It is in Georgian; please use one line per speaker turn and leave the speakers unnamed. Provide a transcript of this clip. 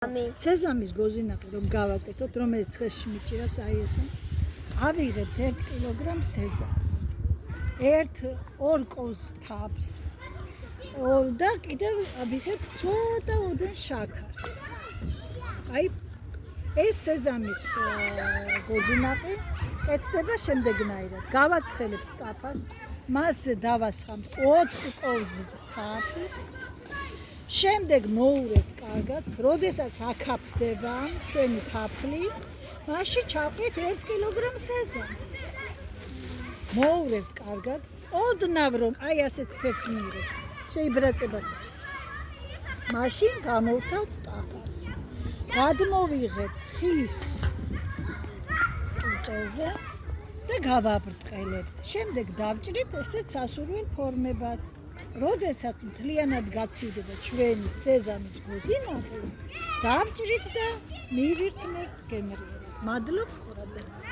სეზამის გოზინაყი რომ გავაკეთოთ, რომელიც ხეში მიჭირავს, აი ესე. ავიღებთ 1 კილოგრამ სეზამს. 1-2 კოვს თაფლს. და კიდევ ავიღებთ ცოტა ოდენ შაქარს. აი ეს სეზამის გოზინაყი კეთდება შემდეგნაირად. გავაცხელებთ ტაფას, მასზე დავასხამთ 4 კოვს თაფლს. შემდეგ მოურევთ კარგად, როდესაც აკაფდება ჩვენი თაფლი, მაშინ ჩავყით 1 კილოგრამ სეზამს. მოურევთ კარგად, ოდნავ რომ აი ასეთ ფერს მიიღებს, შეიბრაწებას. მაშინ გამოვთავთ ტაფას. გადმოვიღებთ ხის ჭურჭელზე და გავაბრტყელებთ. შემდეგ დავჭრით ესეც სასურველ ფორმებად. როდესაც მთლიანად გაცივდება ჩვენი სეზამის გოზინაყი, დავჭრით და მივირთმევთ გემრიელად. მადლობთ ყურადღებისთვის.